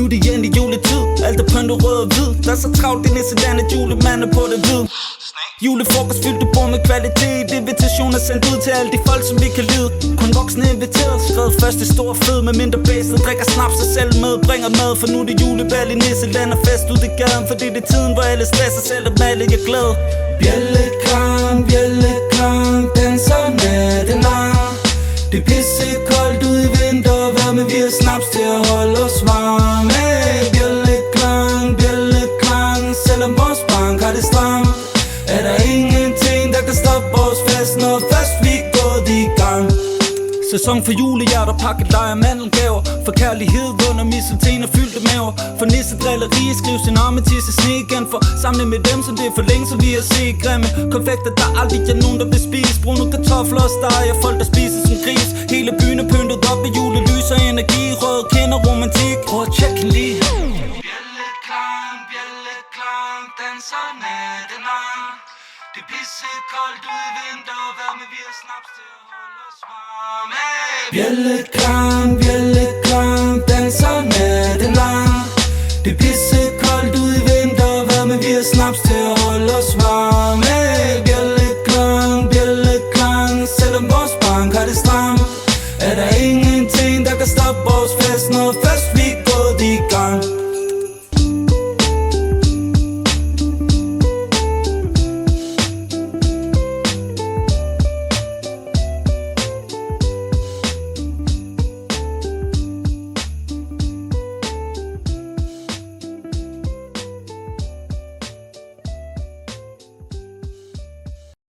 nu er det endelig juletid. Alt er pyntet rød og hvid. Der er så travlt i Nisseland, at julemanden på det hvid. Julefrokost fyldte bord med kvalitet. Invitationer sendt ud til alle de folk, som vi kan lide. Kun voksne inviteret. Skrevet først i stor fed med mindre bæstet. Drikker snaps og selv med, bringer mad. For nu er det julebal i Nisseland og fest ud i gaden. Fordi det er tiden, hvor alle stresser selv og maler jeg glad. Bjælleklang, bjælleklang, danser natten lang. Det er pissekoldt ude i vintervejr, men vi har snaps til at holde os varme. Bjælleklang, bjælleklang, selvom vores bank har det stramt, er der ingenting, der kan stoppe vores fest, når først vi er gået i gang. Sæson for julehjerter, pakket lejer mandelgaver. For kærlighed under misselten og fyldte maver. For nissedrilleri, skriv sin arme til sig sne igen. For samle med dem, som det er for længe, så vi har set grimme konfekter, der aldrig er nogen, der vil spise. Brune kartofler og steg og folk, der spiser som gris. Hele byen er pyntet op med julelys og energi. Rød kender romantik. Prøv at tjekke lige. Bjælleklang, bjælleklang, danser natten lang. Det er pissekoldt ude i vintervejr, men vi har snaps til at holde os varme. Bjælleklang, bjælleklang.